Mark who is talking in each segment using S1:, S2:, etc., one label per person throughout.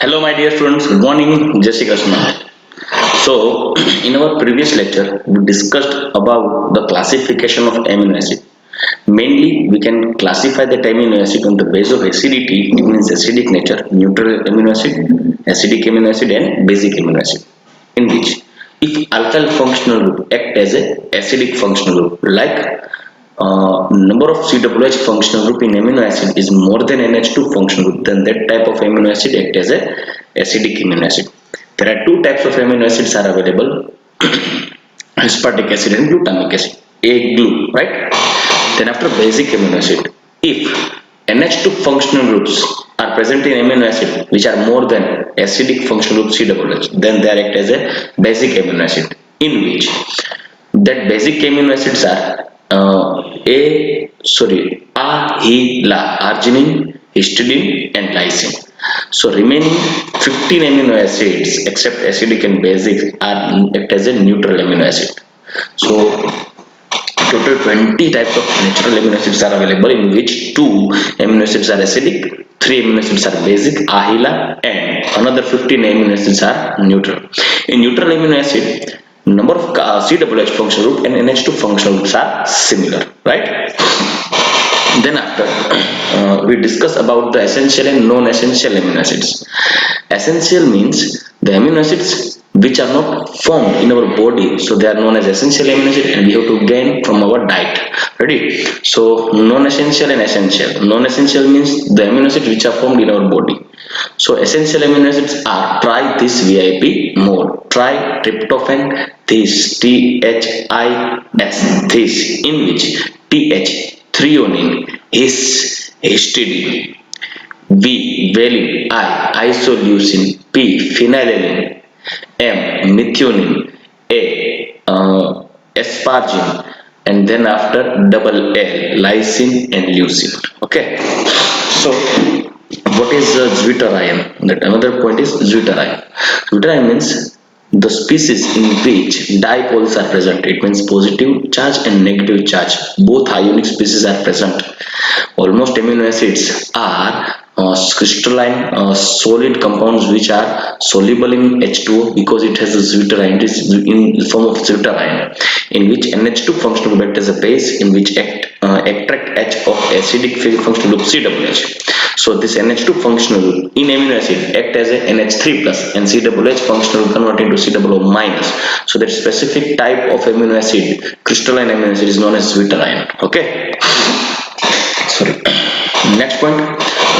S1: Hello, my dear students. Good morning. Jai Shri Krishna. So, in our previous lecture, we discussed about the classification of amino acid. Mainly, we can classify the amino acid on the basis of acidity, it means acidic nature, neutral amino acid, acidic amino acid, and basic amino acid. In which, if alkyl functional group act as a acidic functional group, like number of COOH functional group in amino acid is more than NH2 functional group, then that type of amino acid act as a acidic amino acid. There are two types of amino acids are available: aspartic acid and glutamic acid. A glue, right? Then after basic amino acid, if NH2 functional groups are present in amino acid which are more than acidic functional group COOH, then they act as a basic amino acid, in which that basic amino acids are ahila, arginine, histidine, and lysine. So remaining 15 amino acids except acidic and basic are act as a neutral amino acid. So total 20 types of natural amino acids are available, in which two amino acids are acidic, three amino acids are basic, ahila, and another 15 amino acids are neutral. In neutral amino acid, number of COOH functional group and NH2 functional groups are similar, right? Then after we discuss about the essential and non-essential amino acids. Essential means the amino acids which are not formed in our body, so they are known as essential amino acid, and we have to gain from our diet. Ready? So non-essential and essential. Non-essential means the amino acids which are formed in our body. So essential amino acids are try this VIP mode, try tryptophan, this THIS, this, in which TH threonine, his histidine, V valine, I isoleucine, P phenylalanine, M methionine, A asparagine, and then after double L lysine and leucine. Okay, so what is zwitterion? That another point is zwitterion. Zwitterion means the species in which dipoles are present. It means positive charge and negative charge. Both ionic species are present. Almost amino acids are crystalline solid compounds which are soluble in H2O because it has a zwitterion. It is in the form of zwitterion, in which NH2 functional group act as a base, in which attract H of acidic functional group COOH. So this NH2 functional group in amino acid act as a NH3 plus, and COOH functional group convert into COO minus. So that specific type of amino acid, crystalline amino acid, is known as zwitterion. Okay. Sorry. Next point,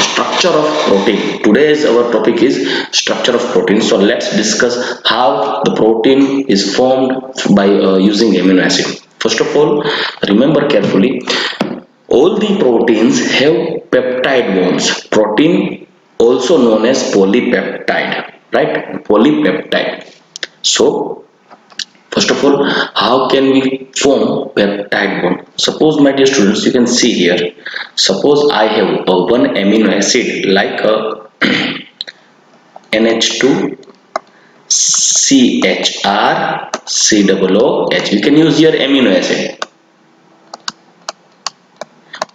S1: structure of protein. Today's our topic is structure of protein. So let's discuss how the protein is formed by using amino acid. First of all, remember carefully, all the proteins have peptide bonds. Protein also known as polypeptide, right? Polypeptide. So first of all, how can we form peptide bond? Suppose, my dear students, you can see here. Suppose I have one amino acid like a NH2 CHR COOH. We can use here amino acid.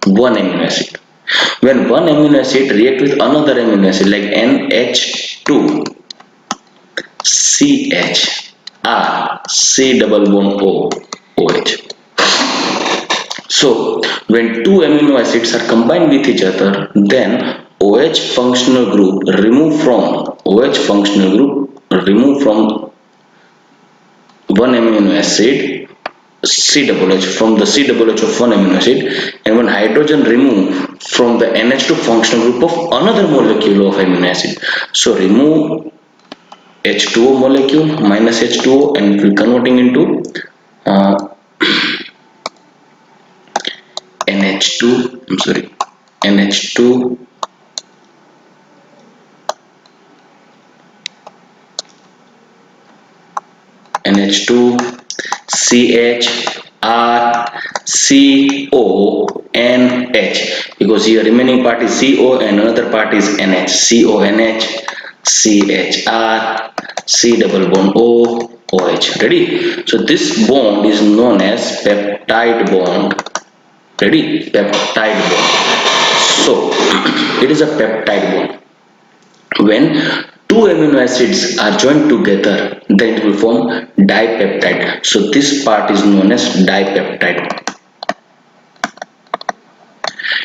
S1: One amino acid. When one amino acid react with another amino acid like NH2 CHR C double bond OH. So when two amino acids are combined with each other, then OH functional group remove from one amino acid COOH from the COOH of one amino acid, and one hydrogen remove from the NH2 functional group of another molecule of amino acid. So remove H2O molecule minus H2O, and we converting into NH2. I'm sorry, NH2 NH2 CHR CONH, because here remaining part is CO and another part is NH. CONH CHR C double bond OH. Ready? So this bond is known as peptide bond. Ready? Peptide bond. So it is a peptide bond. When two amino acids are joined together, then it will form dipeptide. So this part is known as dipeptide.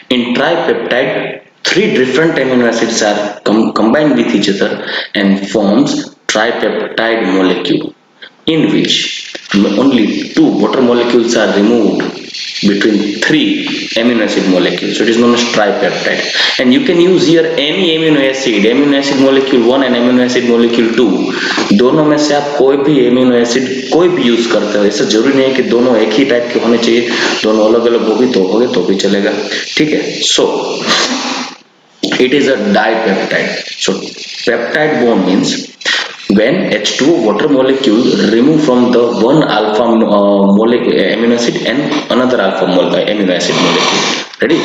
S1: In tripeptide, three different amino acids are combined with each other and forms tripeptide molecule, in which only two water molecules are removed between three amino acid molecules. So it is known as tripeptide. And you can use here any amino acid molecule 1 and amino acid molecule 2, दोनों में से आप कोई भी amino acid कोई भी use करते हो, ऐसा जरूरी नहीं है कि दोनों एक ही टाइप के होने चाहिए, दोनों अलग अलग होगे तो भी चलेगा, ठीक है. So it is a dipeptide. So peptide bond means when H2O water molecule remove from the one alpha amino acid and another alpha amino acid molecule. Ready?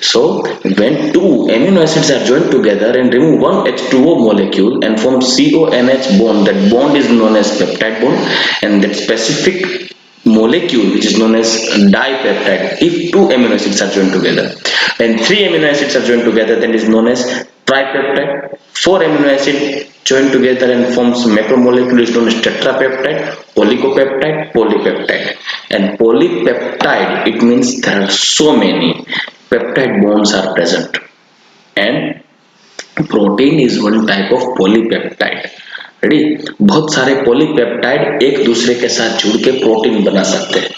S1: So when two amino acids are joined together and remove one H2O molecule and form CONH bond, that bond is known as peptide bond, and that specific molecule which is known as dipeptide. If two amino acids are joined together and three amino acids are joined together, then it is known as tripeptide. Four amino acid joined together and forms macromolecule is known as tetrapeptide, oligopeptide, polypeptide. And polypeptide, it means there are so many peptide bonds are present, and protein is one type of polypeptide. Ready, बहुत सारे polypeptide एक दूसरे के साथ जुड़ के protein बना सकते हैं.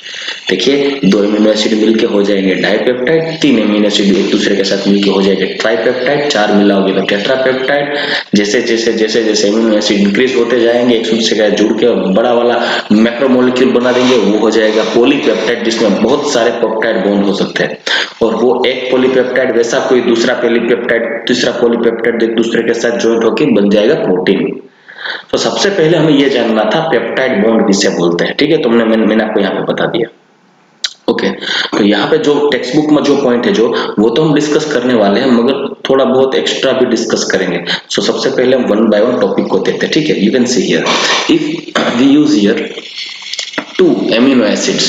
S1: देखिए, दो अमीनो एसिड मिलके हो जाएंगे डाइपेप्टाइड, तीन अमीनो एसिड एक दूसरे के साथ मिलके हो जाएंगे ट्राइपेप्टाइड, चार मिलाओगे तो टेट्रापेप्टाइड. जैसे जैसे जैसे जैसे अमीनो एसिड इंक्रीज होते जाएंगे एक दूसरे के साथ जुड़ के बड़ा वाला मैक्रोमोलेक्यूल बना देंगे, वो हो जाएगा पॉलीपेप्टाइड, जिसमें बहुत सारे पेप्टाइड बॉन्ड हो सकते हैं. और वो एक पॉलीपेप्टाइड वैसा कोई दूसरा पॉलीपेप्टाइड तीसरा पॉलीपेप्टाइड एक दूसरे के साथ ज्वाइंट होकर बन जाएगा प्रोटीन. तो सबसे पहले हमें यह जानना था पेप्टाइड बॉन्ड किसे बोलते हैं, ठीक है. तो मैंने आपको यहाँ पे बता दिया. ओके, तो यहाँ पे जो टेक्स्ट बुक में जो पॉइंट है जो वो तो हम डिस्कस करने वाले हैं, मगर थोड़ा बहुत एक्स्ट्रा भी डिस्कस करेंगे. सो सबसे पहले हम वन बाय वन टॉपिक को देखते हैं, ठीक है. You can see here, if we use here two amino acids,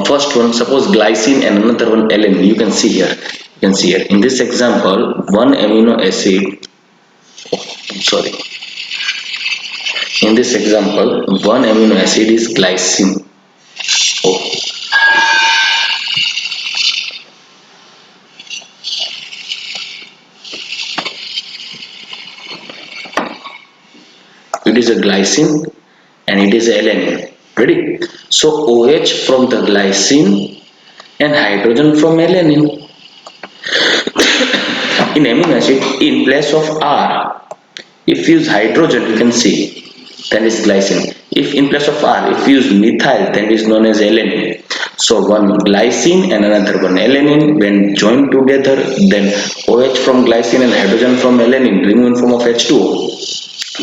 S1: first one suppose glycine and another one alanine, you can see here in this example one amino acid, sorry, in this example one amino acid is glycine. It is a glycine and it is a alanine. Ready? So OH from the glycine and hydrogen from alanine. In amino acid, in place of R, if you use hydrogen, you can see, then is glycine. If in place of R, if you use methyl, then is known as alanine. So one glycine and another one alanine, when joined together, then OH from glycine and hydrogen from alanine remove in form of H2O.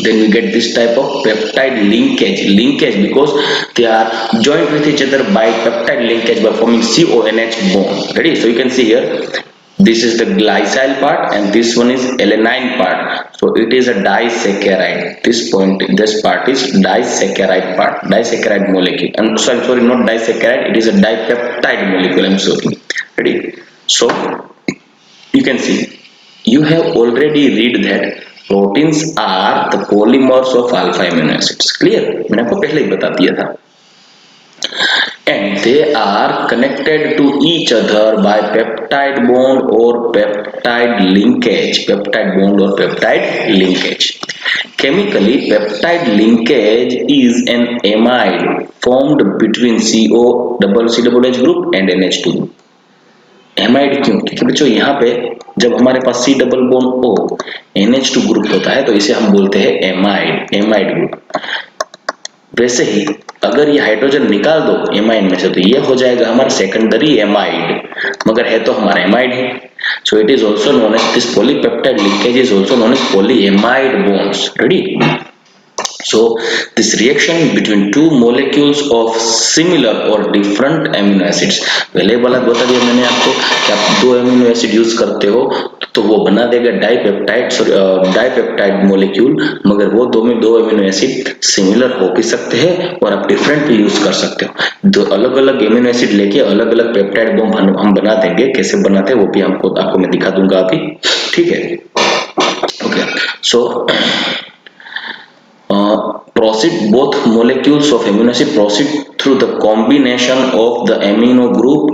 S1: Then we get this type of peptide linkage because they are joined with each other by peptide linkage by forming CONH bond. Ready? So you can see here, this is the glycyl part and this one is alanine part. So it is a disaccharide. This part is disaccharide part, disaccharide molecule. And sorry, not disaccharide, it is a dipeptide molecule. I'm sorry. Ready? So you can see, you have already read that proteins are the polymers of alpha amino acids. Clear? मैंने आपको पहले ही बता दिया था. And they are connected to each other by peptide bond or peptide linkage. Peptide bond or peptide linkage. Chemically, peptide linkage is an amide formed between COCH group and NH2 group. Amide क्यों? क्योंकि बच्चों यहाँ पे जब हमारे पास C double bond O NH2 group होता है तो इसे हम बोलते हैं एमाइड ग्रुप. वैसे ही अगर ये हाइड्रोजन निकाल दो एमाइड में से तो ये हो जाएगा हमारा सेकेंडरी एमाइड, मगर है तो हमारा एमाइड ही. So it is also known as, this polypeptide linkage is also known as polyamide bonds. Ready? So this reaction between two molecules of similar or different amino acids, पहले वाला बता दिया मैंने आपको कि आप दो अमीनो एसिड यूज करते हो तो वो बना देगा डाइपेप्टाइड मोलेक्यूल, मगर वो दो अमीनो एसिड सिमिलर हो भी सकते हैं और आप डिफरेंट भी यूज कर सकते हो. दो अलग अलग अमीनो एसिड लेके अलग अलग पेप्टाइड बॉन्ड हम बना देंगे. कैसे बनाते हैं वो भी आपको मैं दिखा दूंगा अभी, ठीक है. Okay, so proceed both molecules of amino acid proceed through the combination of the amino group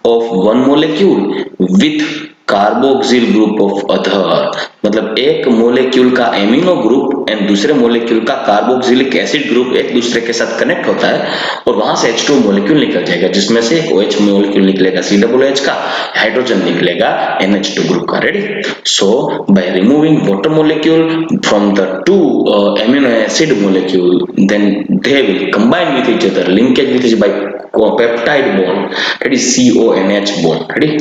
S1: of one molecule with carboxyl group of other, मतलब एक मोलेक्यूल का एमिनो ग्रुप एंड दूसरे मोलेक्यूल का कार्बोक्सिलिक एसिड ग्रुप एक दूसरे के साथ connect होता है और वहां से H2 मोलेक्यूल निकल जाएगा, जिसमें से एक OH मोलेक्यूल निकलेगा COOH का, हाइड्रोजन निकलेगा NH2 ग्रुप का। Ready? So by removing water molecule from the two amino acid molecule, then they will combine with each other, linkage with each by peptide bond, that is CONH bond. Ready?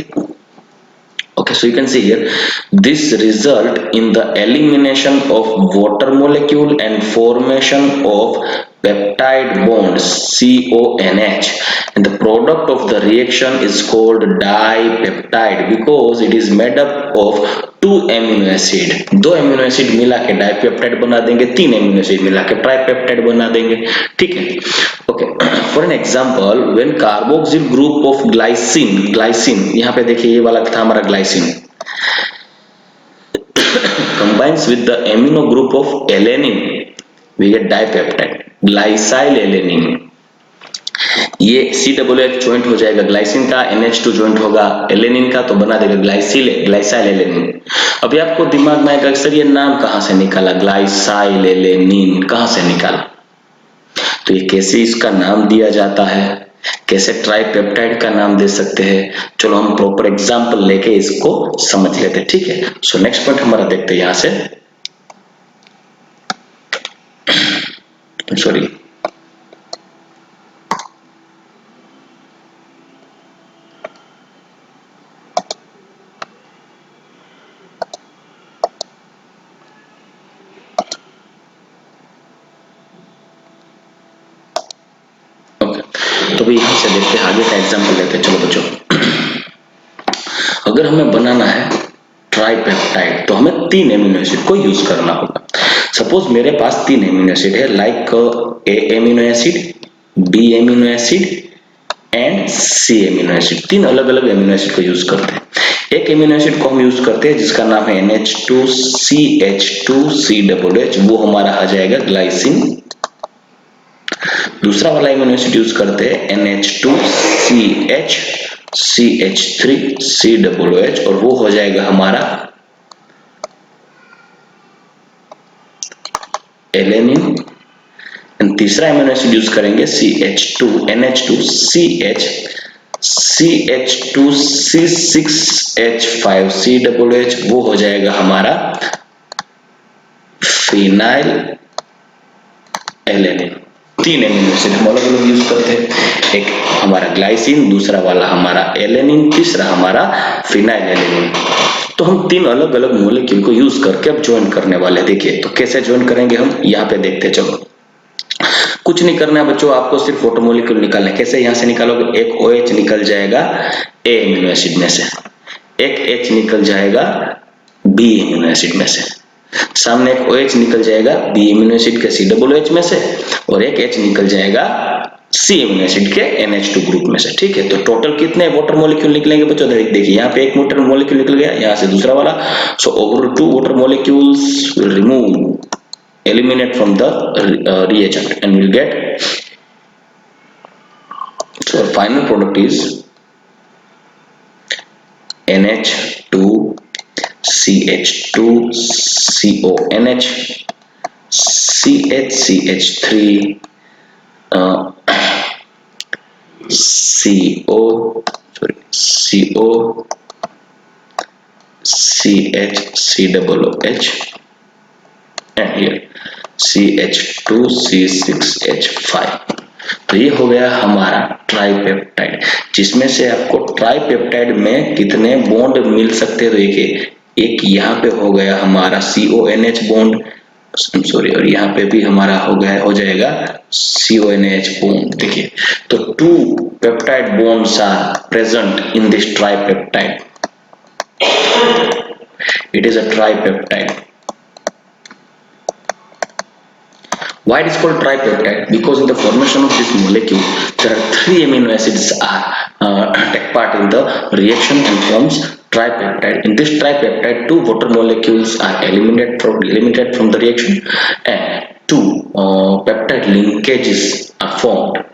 S1: Okay, so you can see here this result in the elimination of water molecule and formation of peptide bond CONH, and the product of the reaction is called dipeptide because it is made up of to amino acid, दो amino acid मिला के dipeptide बना देंगे, तीन amino acid मिला के tripeptide बना देंगे। ठीक है, okay. For an example, when carboxyl group of glycine, glycine यहाँ पे देखिए ये वाला था हमारा glycine, combines with the amino group of alanine, we get dipeptide, glycyl alanine। ये COOH ज्वाइंट हो जाएगा ग्लाइसिन का, NH2 ज्वाइंट होगा एलेनिन का, तो बना देगा ग्लाइसाइल एलेनिन। अभी आपको दिमाग में आएगा सर ये नाम कहां से निकाला, ग्लाइसाइल एलेनिन कहां से निकाला? तो ये कैसे इसका नाम दिया जाता है, कैसे ट्राइपेप्टाइड का नाम दे सकते हैं, चलो हम प्रॉपर एग्जांपल लेके इसको समझ लेते हैं। ठीक है, सो नेक्स्ट पॉइंट हमारा देखते हैं यहां से, सॉरी तो भी यहां से देखते हैं आगे का एग्जांपल लेते हैं। चलो बच्चों, अगर हमें बनाना है ट्राइपेप्टाइड तो हमें तीन एमिनो एसिड को यूज करना होगा। सपोज मेरे पास तीन एमिनो एसिड है, like A amino acid, B amino acid and C amino acid, तीन अलग अलग एमिनो एसिड को यूज करते हैं। एक एमिनो एसिड को हम यूज करते हैं जिसका नाम है NH2CH2COOH, वो हमारा आ जाएगा ग्लाइसिन। दूसरा वाला एमिनो एसिड यूज करते हैं NH2CH3COOH और वो हो जाएगा हमारा एलेनिन। एंड तीसरा एमिनो एसिड यूज करेंगे NH2C6H5COOH, वो हो जाएगा हमारा फिनाइल एलेनिन। तीन एमिनो एसिड हम अलग अलग यूज करते हैं, एक हमारा ग्लाइसिन, दूसरा वाला हमारा एलेनिन, तीसरा हमारा फिनाइल एलेनिन। तो हम तीन अलग अलग मॉलिक्यूल को यूज करके अब ज्वाइन करने वाले हैं। देखिए तो कैसे ज्वाइन करेंगे हम यहाँ पे देखते हैं। चलो कुछ नहीं करना है बच्चों, आपको सिर्फ वाटर मॉलिक्यूल निकालना है। कैसे यहाँ से निकालोगे, एक OH निकल जाएगा ए एमिनो एसिड में से, एक H निकल जाएगा बी एमिनो एसिड में से, सामने एक OH निकल जाएगा बी एमिनो एसिड के COOH में से, और एक H निकल जाएगा सी एमिनो एसिड के NH2 ग्रुप में से। ठीक है, तो टोटल कितने वाटर मॉलिक्यूल निकलेंगे बच्चों, देखिए यहाँ पे एक वाटर मॉलिक्यूल निकल गया, यहाँ से दूसरा वाला। So overall 2 water molecules will remove, eliminate from the reagent and we'll get, so our final product is NH2CH2CONH CH3 CO CH3COOH and here CH2C6H5। तो ये हो गया हमारा ट्राइपेप्टाइड, जिसमें से आपको ट्राइपेप्टाइड में कितने बॉन्ड मिल सकते हैं। तो देखिए एक यहाँ पे हो गया हमारा CONH बॉन्ड, सॉरी, और यहाँ पे भी हमारा हो जाएगा CONH बॉन्ड। देखिए तो 2 peptide bonds are present in this tripeptide, it is a tripeptide. Why it is called tripeptide? Because in the formation of this molecule, there are 3 amino acids take part in the reaction and forms tripeptide. In this tripeptide, 2 water molecules are eliminated from the reaction, and two peptide linkages are formed.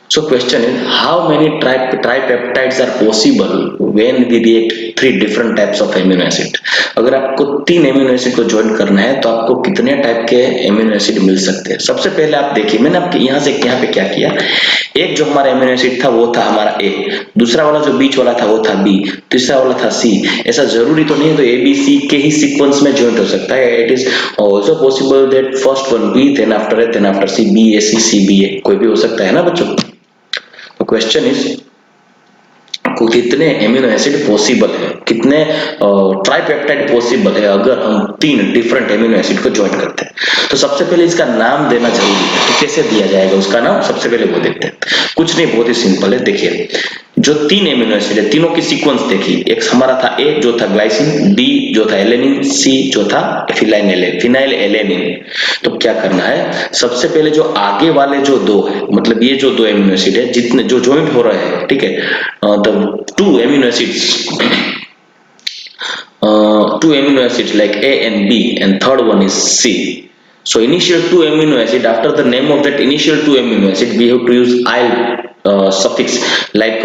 S1: So question is, how many tripeptides are possible when we react three different types of amino acid? अगर आपको तीन amino acid को join करना है तो आपको कितने type के एमिनो एसिड मिल सकते हैं? सबसे पहले आप देखिए, मैंने आपके यहाँ से यहाँ पे क्या किया, एक जो हमारा एमिनो एसिड था वो था हमारा ए, दूसरा वाला जो बीच वाला था वो था बी, तीसरा वाला था सी। ऐसा जरूरी तो नहीं है तो ए बी सी के ही सीक्वेंस में ज्वाइन हो सकता है। It is also possible that first one B, then after A, then after C B A C B A, कोई भी हो सकता है ना बच्चों। तो क्वेश्चन इज कितने एमिनो एसिड पॉसिबल है, कितने ट्राइपेप्टाइड पॉसिबल है अगर हम तीन डिफरेंट एमिनो एसिड को ज्वाइन करते हैं। तो सबसे पहले इसका नाम देना जरूरी है, तो कैसे दिया जाएगा उसका नाम, सबसे पहले वो देखते हैं। कुछ नहीं, बहुत ही सिंपल है। देखिए, जो तीन एमिनो एसिड है तीनों की सीक्वेंस देखिए, एक हमारा था ए जो था ग्लाइसिन, डी जो था एलेनिन, सी जो था फिनाइल एलेनिन। तो क्या करना है, सबसे पहले जो आगे वाले जो दो है, मतलब ये जो दो एमिनो एसिड है जितने जो ज्वाइंट हो रहे हैं, ठीक है, the two amino acids, two amino acids like A and B, and third one is C. So initial two amino acid, after the name of that initial two amino acid, we have to use "-il" suffix, like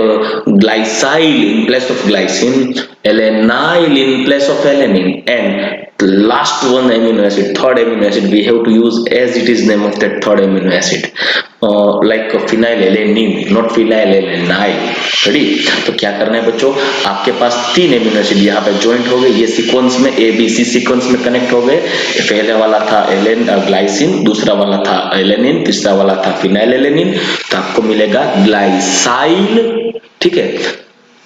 S1: glycyl in place of glycine, alanine in place of alanine, and the last one amino acid, third amino acid, we have to use as it is name of that third amino acid, like phenylalanine, not phenylalanine. Ready? तो क्या करना है बच्चों, आपके पास तीन amino acid यहाँ पे joint हो गए, ये सीक्वेंस में ए बी सी सीक्वेंस में कनेक्ट हो गए। पहले वाला था ग्लाइसिन, दूसरा वाला था एलेनिन, तीसरा वाला था फिनाइलएलेनिन, तो आपको मिलेगा ग्लाइसाइल। ठीक है,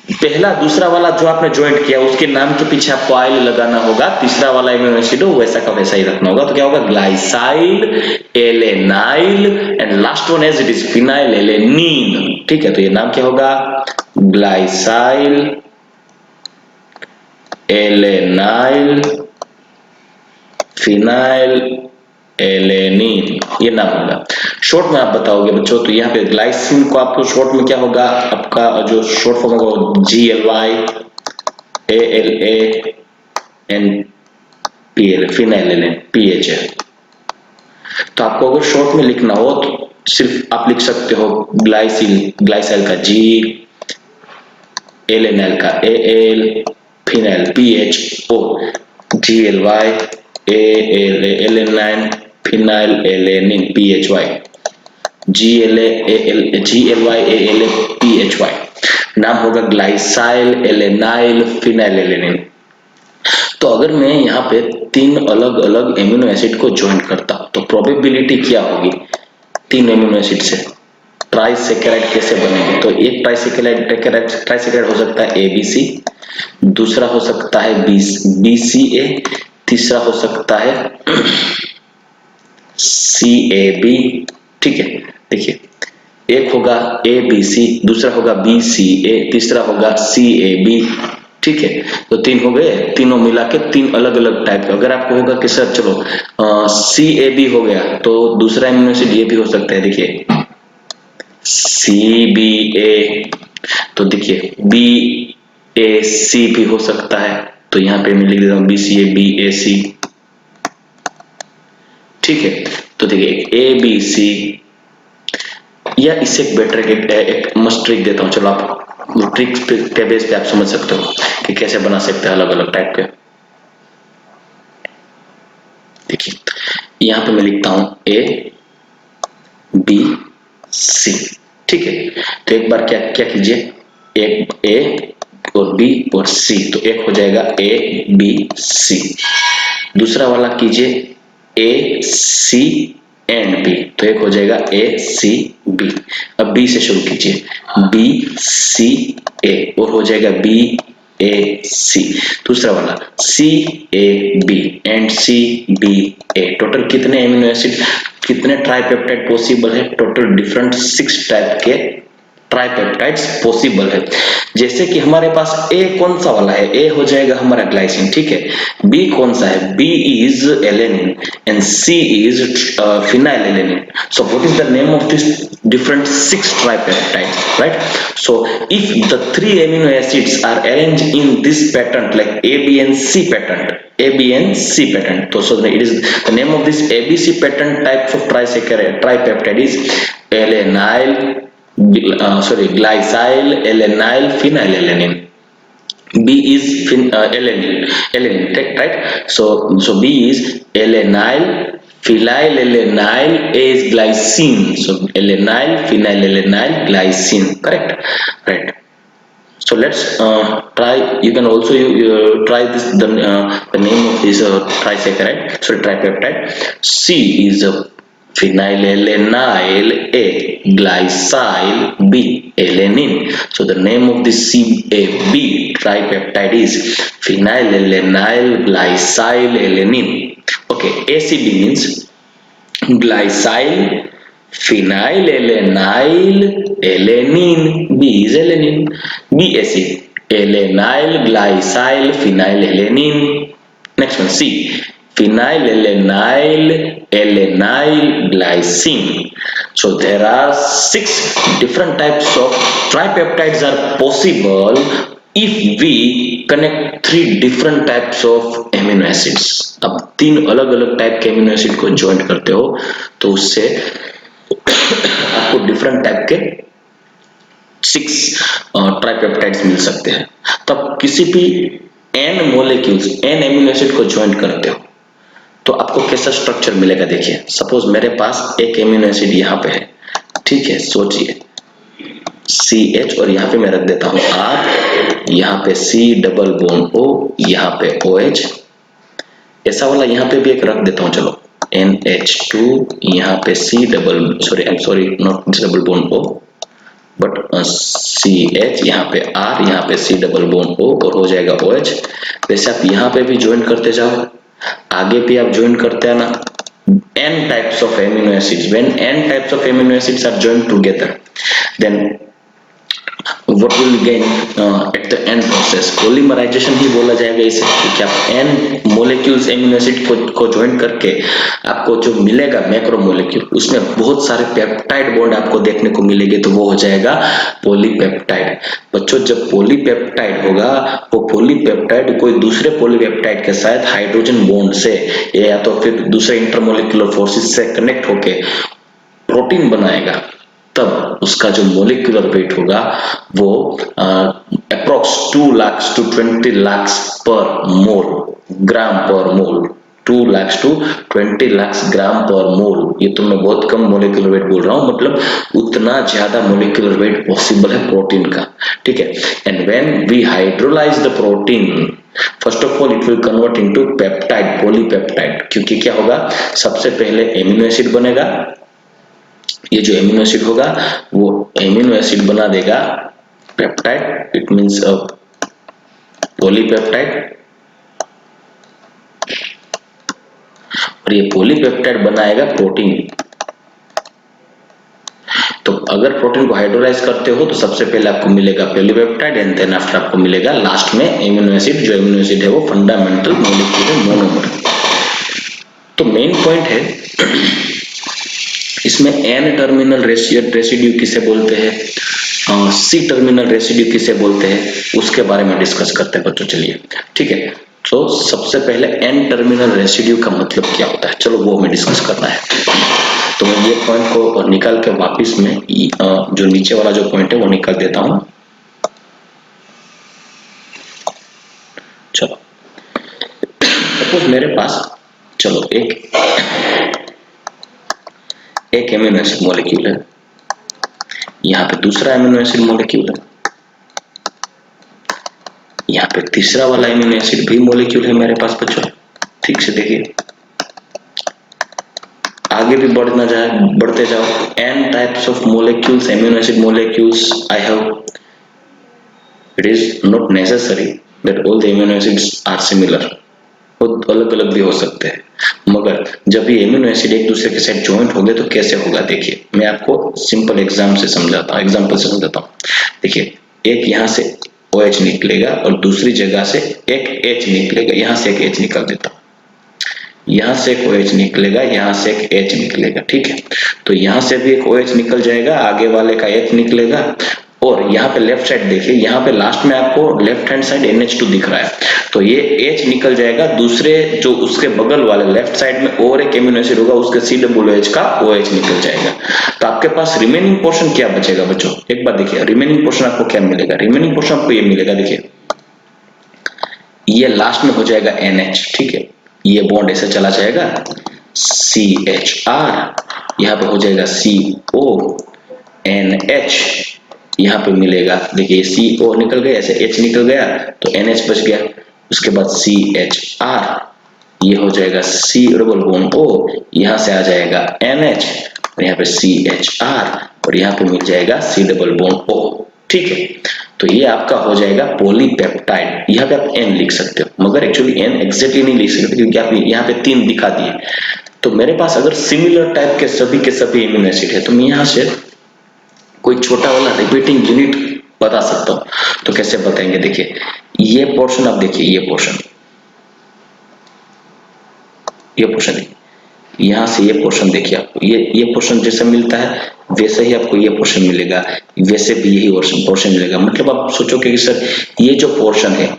S1: पहला दूसरा वाला जो आपने ज्वाइंट किया उसके नाम के पीछे आपको आइल लगाना होगा, तीसरा वाला एमिनो एसिड हो वैसा का वैसा ही रखना होगा। तो क्या होगा, glycyl alanyl, and last one as it is phenyl alanine. ठीक है, तो ये नाम क्या होगा, ग्लाइसाइल एलेनाइल फिनाइल एलेनिन, ये नाम होगा। शॉर्ट में आप बताओगे बच्चों, तो यहाँ पे ग्लाइसिन को आपको शॉर्ट में क्या होगा, आपका जो शॉर्ट फॉर्म होगा GLY ALA and PL, फिनाइलेलेन PH है। तो आपको अगर शॉर्ट में लिखना हो तो सिर्फ आप लिख सकते हो ग्लाइसाइल का G, एलेनाइल का AL, फिनाइल PH, और GLY ALA alanine phenyl alanine PHY, GLY ALA PHY, नाम होगा ग्लाइसाइल एलेनाइल फिनाइल एलेनिन। तो अगर मैं यहाँ पे तीन अलग अलग एमिनो एसिड को ज्वाइन करता हूं तो प्रोबेबिलिटी क्या होगी, तीन एमिनो एसिड से ट्राइसेकेराइड कैसे बनेंगे। तो एक ट्राइसेकेराइड हो सकता है ABC, दूसरा हो सकता है BCA, तीसरा हो सकता है CAB। ठीक है, देखिए, एक होगा ABC, दूसरा होगा BCA, तीसरा होगा CAB। ठीक है, तो तीन हो गए, तीनों मिला के तीन अलग अलग टाइप के। अगर आपको होगा कि सर चलो CAB हो गया तो दूसरा एमिनो एसिड ये भी हो सकता है, देखिए CBA, तो देखिए BAC भी हो सकता है, तो यहाँ पे मैं लिख देता हूँ BCA BAC। ठीक है, तो देखिए ABC, या इससे एक बेटर एक मस्त ट्रिक देता हूँ, चलो आप ट्रिक के बेस पे आप समझ सकते हो कि कैसे बना सकते हैं अलग अलग टाइप के। देखिए, यहाँ पे मैं लिखता हूँ ABC। ठीक है, तो एक बार क्या क्या कीजिए, एक A और B और C, तो एक हो जाएगा ABC। दूसरा वाला कीजिए AC एंड B, तो एक हो जाएगा ACB। अब B से शुरू कीजिए, BCA, और हो जाएगा BAC। दूसरा वाला CAB एंड CBA। टोटल कितने एमिनो एसिड, कितने ट्राइपेप्टाइड पॉसिबल है, टोटल डिफरेंट 6 टाइप के ट्राइपेप्टाइड्स पॉसिबल है। जैसे कि हमारे पास ए कौन सा वाला है, ए हो जाएगा हमारा ग्लाइसिन, ठीक है। बी कौन सा है, B is alanine and C is phenyl alanine. So what is the name of this different 6 tripeptide, right? So if the 3 amino acids are arranged in this pattern like A, B and C pattern, A, B and C pattern, so it is the name of this ABC pattern type of tripeptide is alanine, glycyl alanine phenylalanine. B is alanine, right? So B is alanine phenylalanine, A is glycine, so alanine phenylalanine glycine, correct? Right. So let's try. You can also try this the name of this trisaccharide, sorry, tripeptide. C is a phenylalanine, A glycyl, B alanine. So the name of this CAB tripeptide is phenylalanine glycyl alanine. Okay, ACB means glycyl phenylalanine alanine, B is alanine. BAC alanyl glycyl phenylalanine. Next one, C phenylalanine alanine glycine. So there are 6 different types of tripeptides are possible if we connect 3 different types of amino acids. अब 3 अलग अलग type के amino acid को join करते हो तो उससे आपको डिफरेंट टाइप के 6 ट्राइपेप्टाइड्स मिल सकते हैं। तब किसी भी n molecules, n amino acid को ज्वाइन करते हो तो आपको कैसा स्ट्रक्चर मिलेगा। देखिए, सपोज मेरे पास एक एमिनो एसिड यहाँ पे है, ठीक है, सोचिए CH और यहाँ पे मैं रख देता हूँ R, यहाँ पे C डबल बॉन्ड O, यहाँ पे OH, ऐसा वाला यहाँ पे भी एक रख देता हूँ, चलो NH2, यहाँ पे C double sorry not double bond O but CH, यहाँ पे R, यहाँ पे C डबल बॉन्ड O और हो जाएगा OH। वैसे आप यहाँ पे भी ज्वाइन करते जाओ, आगे भी आप ज्वाइन करते हैं ना। n types of amino acids, when n types of amino acids are joined together, then what will gain at the end process? Polymerization ही बोला जाएगा इसे, क्योंकि आप n मोलेक्यूल्स एमिनो एसिड को ज्वाइन करके आपको जो मिलेगा मैक्रो मोलेक्यूल, उसमें बहुत सारे पेप्टाइड बॉन्ड आपको देखने को मिलेंगे, तो वो हो जाएगा पॉलीपेप्टाइड। बच्चों, जब पॉलीपेप्टाइड होगा, वो पॉलीपेप्टाइड कोई दूसरे पॉलीपेप्टाइड के साथ हाइड्रोजन बॉन्ड से या तो फिर दूसरे इंटरमोलिकुलर फोर्सेस से कनेक्ट होके प्रोटीन बनाएगा, तब उसका जो मोलिकुलर वेट होगा वो अप्रोक्स 2 lakhs to 20 lakhs पर मोल, ग्राम पर मोल, 2 lakhs to 20 lakhs ग्राम पर मोल। ये तो मैं बहुत कम मोलिकुलर वेट बोल रहा हूँ, मतलब उतना ज्यादा मोलिकुलर वेट पॉसिबल है प्रोटीन का, ठीक है। And when we hydrolyse the protein, first of all it will convert into peptide, polypeptide, क्योंकि क्या होगा, सबसे पहले एमिनो एसिड बनेगा, ये जो एमिनो एसिड होगा वो एमिनो एसिड बना देगा peptide, it means a polypeptide, और ये पॉलीपेप्टाइड बनाएगा प्रोटीन। तो अगर प्रोटीन को हाइड्रोलाइज करते हो तो सबसे पहले आपको मिलेगा पॉलीपेप्टाइड एंड देन आफ्टर आपको मिलेगा लास्ट में एमिनो एसिड। जो एमिनो एसिड है वो फंडामेंटल मॉलिक्यूल है, मोनोमर। तो मेन पॉइंट है इसमें n टर्मिनल रेसिड्यू किसे बोलते हैं, C टर्मिनल रेसिड्यू किसे बोलते हैं, उसके बारे में डिस्कस करते हैं बच्चों, चलिए, ठीक है। तो सबसे पहले n टर्मिनल रेसिड्यू का मतलब क्या होता है, चलो वो हमें डिस्कस करना है। तो मैं ये पॉइंट को निकाल के वापिस में जो नीचे वाला जो पॉइंट है वो निकाल देता हूं। चलो, सपोज मेरे पास, चलो एक एमिनो एसिड मॉलिक्यूल है, यहाँ पे दूसरा एमिनो एसिड मॉलिक्यूल है, यहाँ पे तीसरा वाला एमिनो एसिड भी मॉलिक्यूल है मेरे पास बच्चों। ठीक से देखिए, आगे भी बढ़ते जाओ, n types of molecules, amino acid molecules I have. It is not necessary that all the amino acids are similar. बहुत अलग अलग भी हो सकते हैं, मगर जब ये एमिनो एसिड एक दूसरे के साथ ज्वाइंट होंगे तो कैसे होगा, देखिए मैं आपको सिंपल एग्जाम्पल से समझाता हूँ। देखिए, एक यहाँ से OH निकलेगा और दूसरी जगह से एक H निकलेगा, यहां से एक H निकल देता हूं, यहां से एक OH निकलेगा, यहां से एक H निकलेगा, ठीक है। तो यहां से भी एक OH निकल जाएगा, आगे वाले का H निकलेगा, और यहाँ पे लेफ्ट साइड देखिए, यहाँ पे लास्ट में आपको लेफ्ट हैंड साइड NH2 दिख रहा है, तो ये H निकल जाएगा, दूसरे जो उसके बगल वाले लेफ्ट साइड में और एक एमिनो एसिड होगा, उसके COOH का OH निकल जाएगा। तो आपके पास रिमेनिंग पोर्शन क्या बचेगा बच्चों, एक बार देखिए रिमेनिंग पोर्शन आपको क्या मिलेगा, रिमेनिंग पोर्शन आपको ये मिलेगा, देखिए ये लास्ट में हो जाएगा NH, ठीक है, ये बॉन्ड ऐसे चला जाएगा, CHR, यहाँ पे हो जाएगा CONH, यहाँ पे मिलेगा, देखिए CO निकल गया, ऐसे H निकल गया तो NH बच गया, उसके बाद CHR, ये हो जाएगा C डबल बॉन्ड O, यहाँ से आ जाएगा NH और यहाँ पे CHR और यहाँ पे मिल जाएगा C डबल बॉन्ड O, ठीक है। तो ये आपका हो जाएगा पॉलीपेप्टाइड। यहाँ पे आप N लिख सकते हो, मगर एक्चुअली N एग्जैक्टली नहीं लिख सकते क्योंकि आप यहाँ पे 3 दिखा दिए। तो मेरे पास अगर सिमिलर टाइप के सभी एमिनो एसिड है तो मैं यहाँ से कोई छोटा वाला रिपीटिंग यूनिट बता सकता हूं। तो कैसे बताएंगे, देखिए ये पोर्शन आप देखिए, ये पोर्शन यहां से ये पोर्शन देखिए, आपको ये पोर्शन जैसा मिलता है वैसे ही आपको ये पोर्शन मिलेगा, वैसे भी यही पोर्शन मिलेगा। मतलब आप सोचोगे कि सर ये जो पोर्शन है,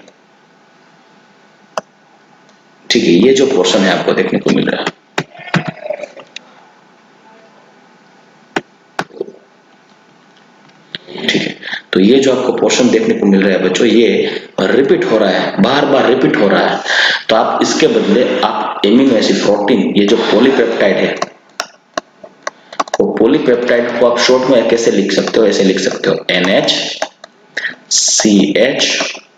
S1: ठीक है, ये जो पोर्शन है आपको देखने को मिल रहा है, ठीक है, तो ये जो आपको पोर्शन देखने को मिल रहा है बच्चों, ये रिपीट हो रहा है, बार बार रिपीट हो रहा है। तो आप इसके बदले आप एमिनो एसिड प्रोटीन, ये जो पॉलीपेप्टाइड है, वो पॉलीपेप्टाइड को आप शॉर्ट में कैसे लिख सकते हो, ऐसे लिख सकते हो NH CH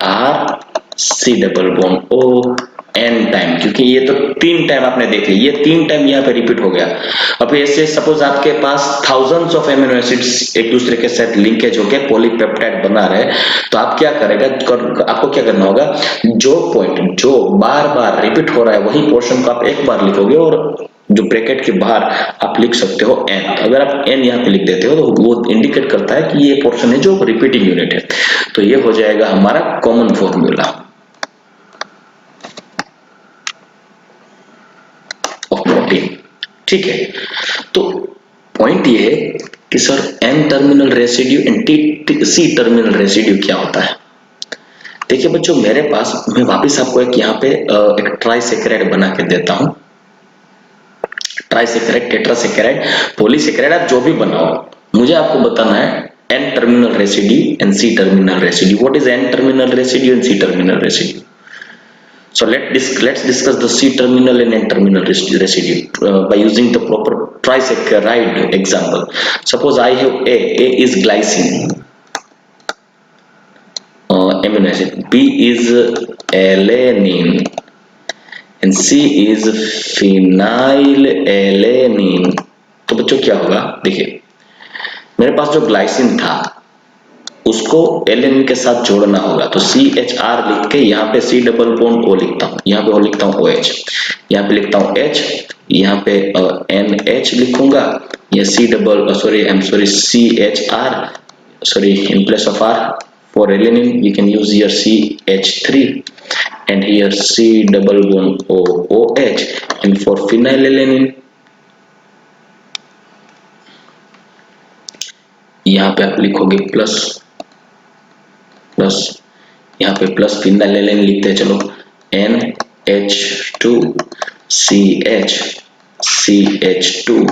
S1: R C double bond O N time, क्योंकि ये तो 3 टाइम आपने देख लिया, ये 3 टाइम यहाँ पे रिपीट हो गया। अब ऐसे सपोज आपके पास थाउजेंड्स ऑफ एमिनो एसिड्स एक दूसरे के साथ लिंकेज होके पॉलीपेप्टाइड बना रहे, तो आप क्या करेगा, आपको क्या करना होगा, जो पॉइंट जो बार बार रिपीट हो रहा है वही पोर्शन को आप एक बार लिखोगे और जो ब्रैकेट के बाहर आप लिख सकते हो N। अगर आप N यहाँ पे लिख देते हो तो वो इंडिकेट करता है कि ये पोर्शन है जो रिपीटिंग यूनिट है। तो ये हो जाएगा हमारा कॉमन फॉर्मूला ऑफ प्रोटीन, ठीक है। तो पॉइंट ये है कि sir N terminal residue and C terminal residue क्या होता है। देखिए बच्चों, मेरे पास, मैं वापस आपको एक यहाँ पे एक ट्राइसेकेराइड बना के देता हूं, ट्राइसेकेराइड, टेट्रासेकेराइड, पॉलीसेकेराइड, आप जो भी बनाओ, मुझे आपको बताना है N terminal residue and C terminal residue. What is N terminal residue and C terminal residue? So let's discuss the C terminal and N terminal residue by using the proper trisaccharide example. Suppose I have A is glycine amino acid, B is alanine and C is phenylalanine। तो बच्चों क्या होगा, देखिए मेरे पास जो glycine था उसको alanine के साथ जोड़ना होगा, तो CHR लिख के यहाँ पे C डबल बॉन्ड O लिखता हूँ, यहाँ पे O लिखता हूँ OH, यहाँ पे लिखता हूँ H, यहाँ पे NH लिखूंगा, ये CHR, sorry, in place of R for alanine we can use here CH3 and here C double bond OH, and for phenylalanine यहाँ पे आप लिखोगे प्लस, यहाँ पे प्लस फिनाइलैलानाइन लिखते हैं, चलो NH2 CH CH2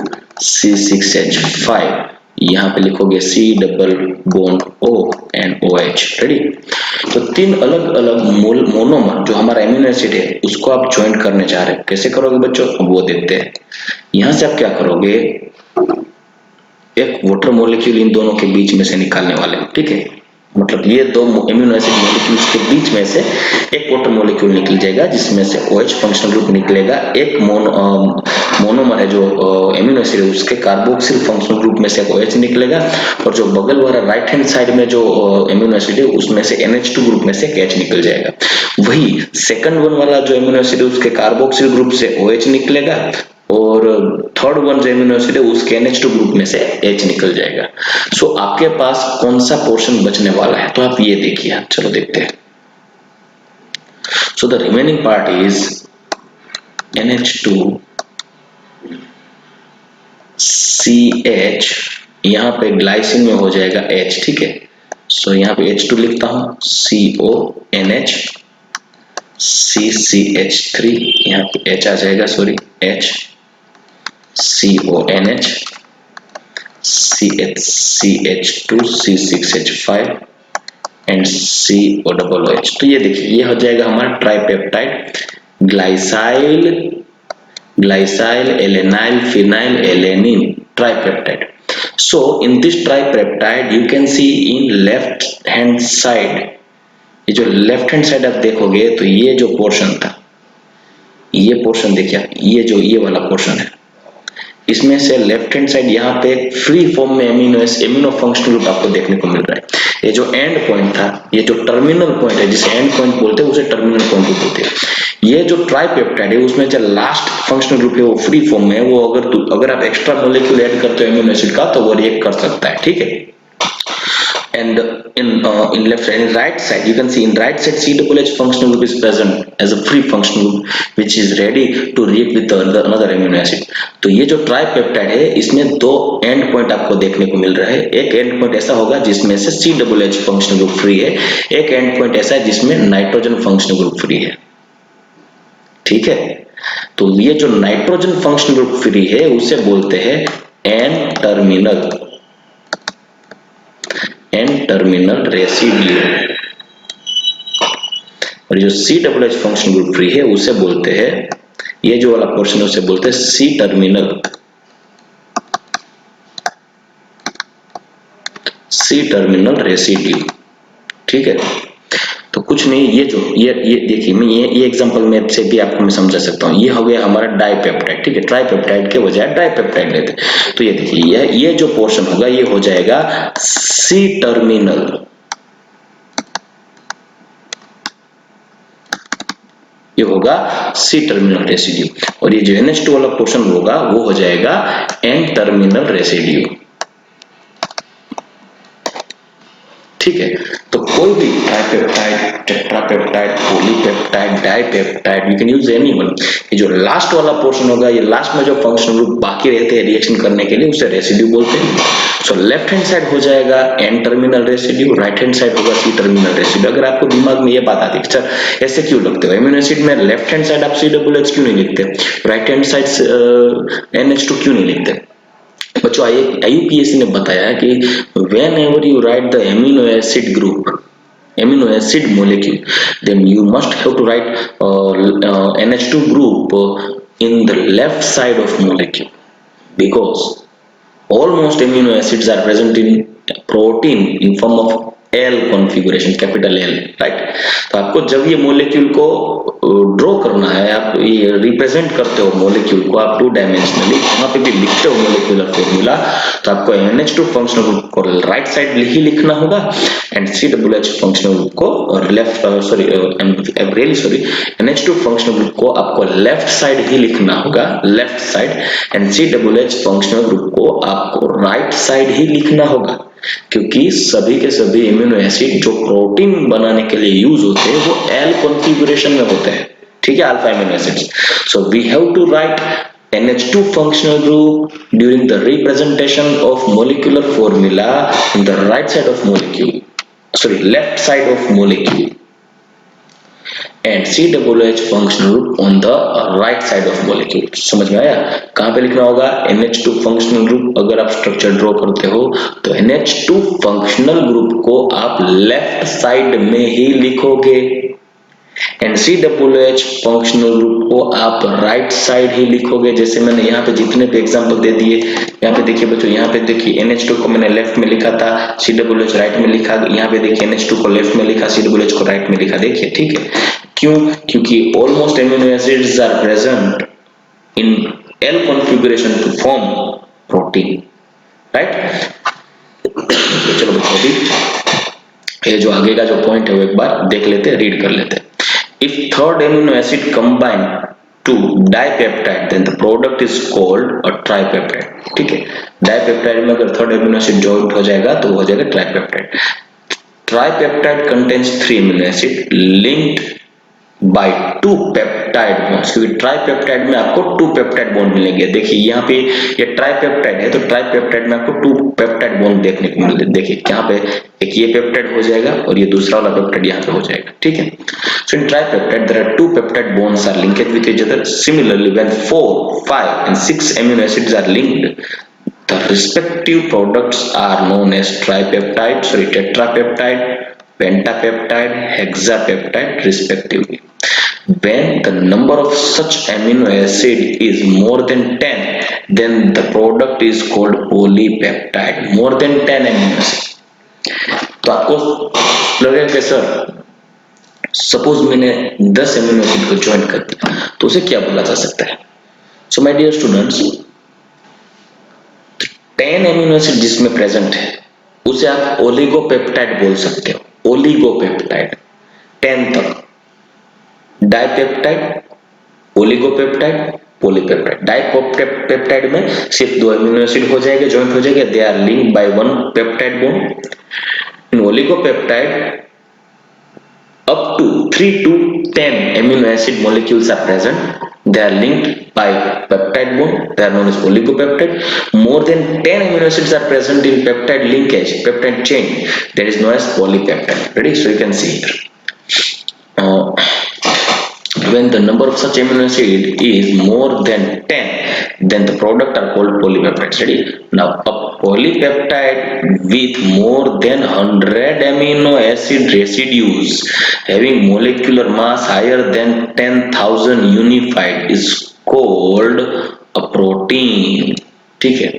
S1: C6H5, यहाँ पे लिखोगे C double bond O and OH, ready. तो 3 अलग अलग मोनोमर जो हमारा एमिनो एसिड है उसको आप ज्वाइन करने जा रहे हैं। कैसे करोगे बच्चों, वो देखते हैं। यहाँ से आप क्या करोगे, एक वाटर मॉलिक्यूल इन दोनों के बीच में से निकालने वाले, ठीक है, मतलब ये दो एमिनो एसिड मॉलिक्यूल्स के बीच में से एक वाटर मॉलिक्यूल निकल जाएगा जिसमें से OH फंक्शनल ग्रुप निकलेगा, एक मोनोमर है जो एमिनो एसिड है उसके कार्बोक्सिल फंक्शनल ग्रुप में से एक OH निकलेगा, और जो बगल वाला राइट हैंड साइड में जो एमिनो एसिड है उसमें से NH2 ग्रुप में से एक H निकल जाएगा। वही सेकंड वन वाला जो एमिनो एसिड है उसके कार्बोक्सिल ग्रुप से OH निकलेगा, और थर्ड वन जो एमिनो एसिड है उसके NH2 ग्रुप में से H निकल जाएगा। सो आपके पास कौन सा पोर्शन बचने वाला है, तो आप ये देखिए, चलो देखते हैं। So the remaining part is NH2 CH, यहाँ पे ग्लाइसिन में हो जाएगा H, ठीक है। सो यहाँ पे H2 लिखता हूं, CONH CCH3, यहाँ पे H आ जाएगा, sorry H CONH CH2 C6H5 and COOH। तो ये देखिए, ये हो जाएगा हमारा tripeptide glycyl alanyl phenyl alanine tripeptide. So in this tripeptide you can see in left hand side, ये जो लेफ्ट हैंड साइड आप देखोगे तो ये जो पोर्शन था, ये पोर्शन देखिए, ये वाला पोर्शन है, इसमें से लेफ्ट हैंड साइड यहाँ पे फ्री फॉर्म में एमिनो फंक्शनल ग्रुप आपको देखने को मिल रहा है। ये जो एंड पॉइंट था, ये जो टर्मिनल पॉइंट है, जिसे एंड पॉइंट बोलते हैं उसे टर्मिनल पॉइंट भी बोलते हैं। ये जो ट्राइपेप्टाइड है उसमें जो लास्ट फंक्शनल ग्रुप है वो फ्री फॉर्म में है, वो अगर आप एक्स्ट्रा मॉलिक्यूल ऐड करते हो एमिनो एसिड का तो वो रिएक्ट कर सकता है, ठीक है। And in left and right side you can see in right side COOH functional group is present as a free functional group which is ready to react with another amino acid। तो ये जो tripeptide है इसमें दो and point आपको देखने को मिल रहा है। एक एंड पॉइंट ऐसा होगा जिसमें से COOH फंक्शनल ग्रुप फ्री है, एक एंड पॉइंट ऐसा है जिसमें नाइट्रोजन फंक्शनल ग्रुप फ्री है, ठीक है। तो ये जो नाइट्रोजन फंक्शनल ग्रुप फ्री है उसे बोलते हैं एन टर्मिनल रेसिड्यू, और जो COOH फंक्शनल ग्रुप फ्री है उसे बोलते हैं, ये जो वाला पोर्शन है उसे बोलते हैं C टर्मिनल रेसिड्यू, ठीक है। तो कुछ नहीं, ये जो ये देखिए, मैं ये एग्जांपल में से भी आपको मैं समझा सकता हूँ। ये हो गया हमारा डाइपेप्टाइड, ठीक है, ट्राइपेप्टाइड के बजाय डाइपेप्टाइड लेते। तो ये देखिए, ये जो पोर्शन होगा ये हो जाएगा C टर्मिनल, ये होगा C टर्मिनल रेसिड्यू, और ये जो NH2 वाला पोर्शन होगा वो हो जाएगा N टर्मिनल रेसिड्यू, ठीक है। तो कोई भी tripeptide, tetrapeptide, polypeptide, dipeptide, you can use anyone. ये जो लास्ट वाला पोर्शन होगा, ये लास्ट में जो फंक्शनल ग्रुप बाकी रहते हैं रिएक्शन करने के लिए उसे रेसिड्यू बोलते हैं। सो लेफ्ट हैंड साइड हो जाएगा N terminal residue, right hand side होगा C टर्मिनल रेसिड्यू। अगर आपको दिमाग में ये बात आती है सर ऐसे क्यों लगते हो, एमिनो एसिड में लेफ्ट हैंड साइड आप COOH क्यों नहीं लिखते, राइट हैंड साइड NH2 क्यों नहीं लिखते? बच्चों IUPAC ने बताया कि whenever you write the amino acid molecule, then you must have to write NH2 group in the left side of molecule, because almost amino acids are present in protein in form of L configuration, capital L, right. तो आपको जब ये molecule को draw करना है, आप ये represent करते हो मोलेक्यूल को, आप 2 डायमेंशनली वहां पे भी लिखते हो मोलेक्यूलर फॉर्मूला, तो आपको NH2 फंक्शनल ग्रुप को राइट साइड ही लिखना होगा एंड COOH फंक्शनल ग्रुप को लेफ्ट, NH2 फंक्शनल ग्रुप को आपको लेफ्ट साइड ही लिखना होगा, left side, and COOH functional group को आपको राइट साइड ही लिखना होगा, क्योंकि सभी के सभी इम्यूनो एसिड जो प्रोटीन बनाने के लिए यूज होते हैं वो L कॉन्फ़िगरेशन में होते हैं, ठीक है, alpha amino acids. So we have to write NH2 functional group during the representation of molecular formula in the right side of molecule, sorry, left side of molecule, and COOH functional group on the right side of molecule। समझ में आया? कहाँ पे लिखना होगा NH2 functional group? अगर आप structure draw करते हो तो NH2 functional group को आप लेफ्ट साइड में ही लिखोगे, एंड COOH फंक्शनल ग्रुप को आप राइट साइड ही लिखोगे। जैसे मैंने यहाँ पे जितने भी एग्जांपल दे दिए, यहाँ पे देखिए बच्चों, यहाँ पे देखिए NH2 को मैंने लेफ्ट में लिखा था, COOH राइट में लिखा, यहाँ पे देखिए NH2 को लेफ्ट में लिखा, COOH को राइट में लिखा, देखिए, ठीक है। क्यों? क्योंकि almost amino acids are present in L configuration to form protein, right. चलो बच्चों, अभी ये जो आगे का जो पॉइंट है वो एक बार देख लेते हैं, रीड कर लेते हैं। If third amino acid combine to dipeptide then the product is called a tripeptide. ठीक है, डाइपेप्टाइड में अगर थर्ड एमिनो एसिड जॉइंट हो जाएगा तो हो जाएगा tripeptide. Tripeptide contains 3 amino acid linked by 2 peptide bonds, क्योंकि ट्राइपेप्टाइड में आपको 2 पेप्टाइड बॉन्ड मिलेंगे। देखिए यहाँ पे ये ट्राइपेप्टाइड है तो ट्राइपेप्टाइड में आपको 2 पेप्टाइड बॉन्ड देखने को मिलते हैं। देखिए यहाँ पे एक ये पेप्टाइड हो जाएगा और ये दूसरा वाला पेप्टाइड यहाँ पे हो जाएगा। ठीक है, so in tripeptide there are 2 peptide bonds are linked with each other. Similarly, when 4, 5 and 6 amino acids are linked, the respective products are known as tripeptide, tetrapeptide, pentapeptide, hexapeptide respectively. When the number of such amino acid is more than 10, then the product is called polypeptide. More than 10 amino acid. तो आपको लगेगा कि sir suppose मैंने 10 amino acid को join कर दिया तो उसे क्या बोला जा सकता है? So my dear students, 10 amino acid जिसमें प्रेजेंट है उसे आप ओलिगोपेप्टाइड बोल सकते हो। ओलिगोपेप्टाइड 10 तक, डाइपेप्टाइड, ओलिगोपेप्टाइड, पॉलीपेप्टाइड। डाइपेप्टाइड में सिर्फ 2 एमिनो एसिड हो जाएंगे, ज्वाइंट हो जाएंगे, they are linked by 1 peptide bond. In oligopeptide up to 3 to 10 amino acid molecules are present. They are linked by peptide bond. They are known as oligopeptide. More than 10 amino acids are present in peptide linkage, peptide chain. That is known as polypeptide. Ready? So you can see here. When the number of such amino acid is more than 10, then the product are called polypeptides. Ready? Now a polypeptide with more than 100 amino acid residues having molecular mass higher than 10,000 unified is called a protein. ठीक है,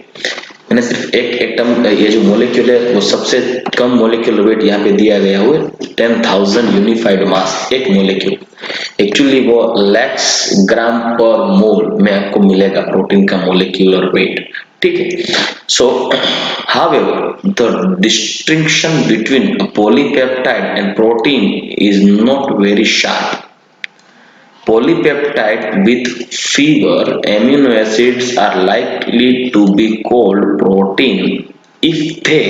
S1: मैंने सिर्फ एक atom, ये जो molecule है वो सबसे कम मोलेक्यूलर वेट यहाँ पे दिया गया हुआ है 10,000 यूनिफाइड मास एक मोलेक्यूल। एक्चुअली वो लैक्स ग्राम पर मोल में आपको मिलेगा प्रोटीन का मोलेक्यूलर वेट। ठीक है, सो however the distinction between a polypeptide and protein is not very sharp. Polypeptide with fewer amino acids are likely to be called protein if they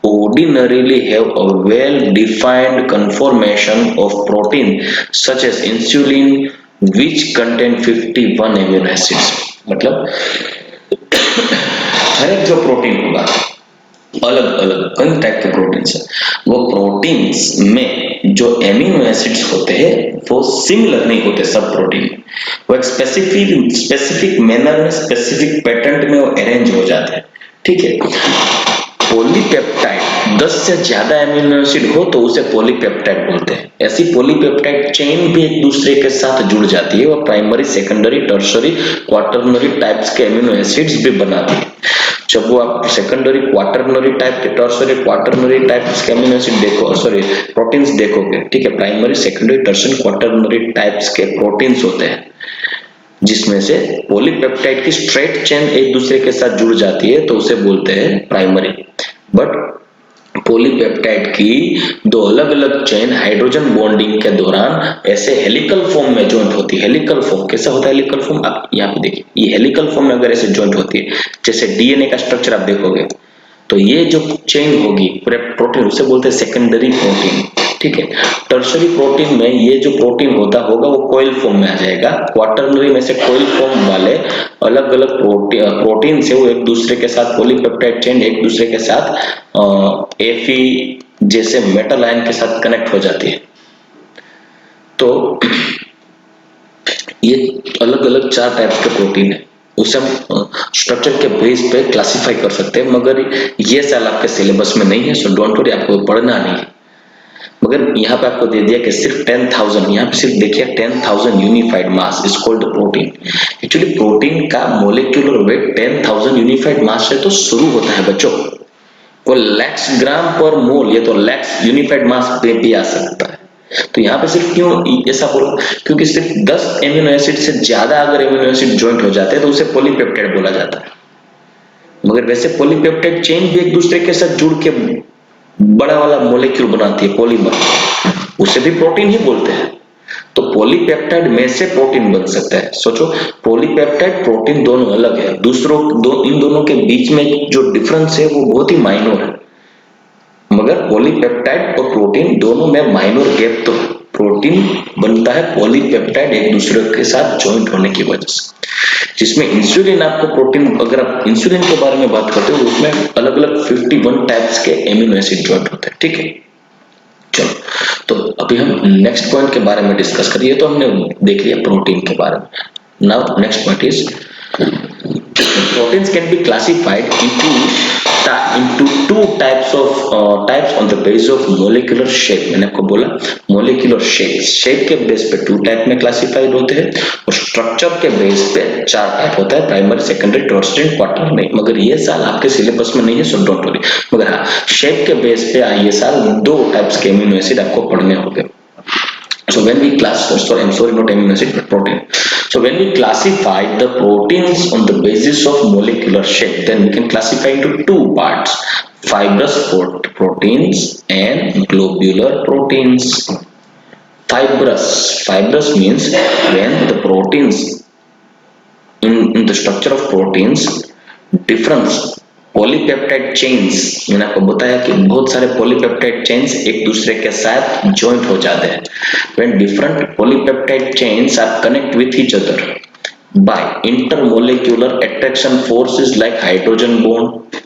S1: ordinarily have a well-defined conformation of protein such as insulin which contain 51 amino acids. मतलब हर एक जो protein होगा अलग अलग कई type के proteins है, वो प्रोटीन्स में जो एमिनो एसिड्स होते हैं वो सिमिलर नहीं होते सब प्रोटीन, वो एक स्पेसिफिक मैनर में स्पेसिफिक पैटर्न में वो अरेंज हो जाते हैं। ठीक है, पॉलीपेप्टाइड 10 से ज्यादा एमिनो एसिड हो तो उसे पॉलीपेप्टाइड बोलते हैं। ऐसी पॉलीपेप्टाइड चेन भी एक दूसरे के साथ जुड़ जाती है, वो primary, secondary, tertiary, quaternary types के एमिनो एसिड्स भी बनाती है। जब वो आप सेकेंडरी, क्वाटरनरी टाइप के, टर्शरी, क्वाटरनरी टाइप्स के एमिनो एसिड देखो, सॉरी प्रोटीन्स देखोगे, ठीक है, primary, secondary, tertiary, quaternary types के प्रोटीन्स होते हैं जिसमें से पॉलीपेप्टाइड की स्ट्रेट चेन एक दूसरे के साथ जुड़ जाती है तो उसे बोलते हैं प्राइमरी। बट पॉलीपेप्टाइड की दो अलग अलग चेन हाइड्रोजन बॉन्डिंग के दौरान ऐसे हेलिकल फॉर्म में ज्वाइंट होती है। हेलिकल फॉर्म कैसा होता है? हेलिकल फॉर्म आप यहाँ पे देखिए, ये हेलिकल फॉर्म में अगर ऐसे ज्वाइंट होती है, जैसे डीएनए का स्ट्रक्चर आप देखोगे तो ये जो चेन होगी पूरे प्रोटीन उसे बोलते हैं सेकेंडरी प्रोटीन। ठीक है, टर्शरी प्रोटीन में ये जो प्रोटीन होगा वो कॉइल फॉर्म में आ जाएगा। क्वाटरनरी में से कॉइल फॉर्म वाले अलग अलग प्रोटीन से वो एक दूसरे के साथ, पॉलीपेप्टाइड चेन एक दूसरे के साथ एफी जैसे मेटल आयन के साथ कनेक्ट हो जाती है। तो ये अलग अलग 4 टाइप के प्रोटीन है, उसे हम स्ट्रक्चर के बेस पे क्लासिफाई कर सकते हैं, मगर ये साल आपके सिलेबस में नहीं है, सो डोंट वरी, आपको पढ़ना नहीं है। मगर यहाँ पे आपको दे दिया कि सिर्फ 10,000, यहाँ पे सिर्फ देखिए 10,000 unified mass is called protein. Actually protein का मोलिकुलर वेट 10,000 यूनिफाइड मास से तो शुरू होता है बच्चों, वो लैक्स ग्राम पर मोल, ये तो लैक्स यूनिफाइड मास पे भी आ सकता है। तो यहाँ पे सिर्फ क्यों ऐसा बोला? क्योंकि सिर्फ 10 एमिनो एसिड से ज्यादा अगर एमिनो एसिड ज्वाइंट हो जाते हैं तो उसे पॉलीपेप्टाइड बोला जाता है। मगर वैसे पॉलीपेप्टाइड चेन भी एक दूसरे के साथ जुड़ के बड़ा वाला मोलेक्यूल बनाती है, पॉलीमर, उसे भी प्रोटीन ही बोलते हैं। तो पॉलीपेप्टाइड में से प्रोटीन बन सकता है। सोचो, पॉलीपेप्टाइड प्रोटीन दोनों अलग है, इन दोनों के बीच में जो डिफरेंस है वो बहुत ही माइनर है, मगर पॉलीपेप्टाइड और प्रोटीन दोनों में माइनर गैप, तो प्रोटीन बनता है पॉलीपेप्टाइड एक दूसरे के साथ ज्वाइंट होने की वजह से। जिसमें इंसुलिन आपको प्रोटीन, अगर आप इंसुलिन के बारे में बात करते हो उसमें अलग अलग 51 टाइप्स के एमिनो एसिड ज्वाइंट होते हैं, ठीक है। चलो, तो अभी हम नेक्स्ट पॉइंट के बारे में डिस्कस करिए। तो हमने देख लिया प्रोटीन के बारे में। Now next point is proteins can be classified into two types on the basis of molecular shape। मैंने आपको बोला molecular shape के बेस पे 2 टाइप में क्लासिफाइड होते हैं, और स्ट्रक्चर के बेस पे 4 टाइप होता है, प्राइमरी, सेकेंडरी, टर्शियरी, क्वार्टरनरी। मगर ये साल आपके सिलेबस में नहीं है, सो डोंट वरी। मगर हाँ, शेप के बेस पे ये साल 2 टाइप्स के एमिनो एसिड आपको पढ़ने होंगे। So when we not amino acid but protein. So when we classify the proteins on the basis of molecular shape, then we can classify into 2 parts: fibrous proteins and globular proteins. Fibrous means when the proteins in the structure of proteins difference polypeptide chains, मैंने आपको बताया कि बहुत सारे polypeptide chains एक दूसरे के साथ ज्वाइंट हो जाते हैं। When different polypeptide chains are connect with each other by intermolecular attraction forces like hydrogen bond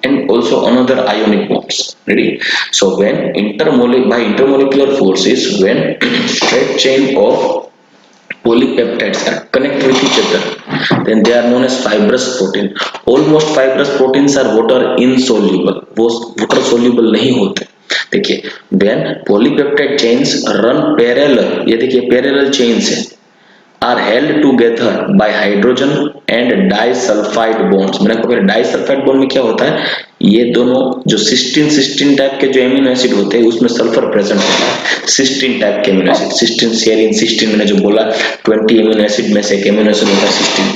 S1: and also another ionic bonds. Ready? So when by intermolecular forces, when straight chain of polypeptides are connect with each other, then they are known as fibrous protein. Almost fibrous proteins are water insoluble, वो water soluble नहीं होते। देखिए, when polypeptide chains run parallel, ये देखिए parallel chains है, are held together by hydrogen and disulfide bonds। मैंने आपको पहले डाइसल्फाइड बॉन्ड में क्या होता है, ये दोनों जो सिस्टीन टाइप के जो एमिनो एसिड होते हैं उसमें सल्फर प्रेजेंट होता है। सिस्टीन टाइप के amino acid, cysteine, serine, cysteine, मैंने जो बोला 20 एमिनो एसिड में से एक एमिनो एसिड होता है सिस्टीन।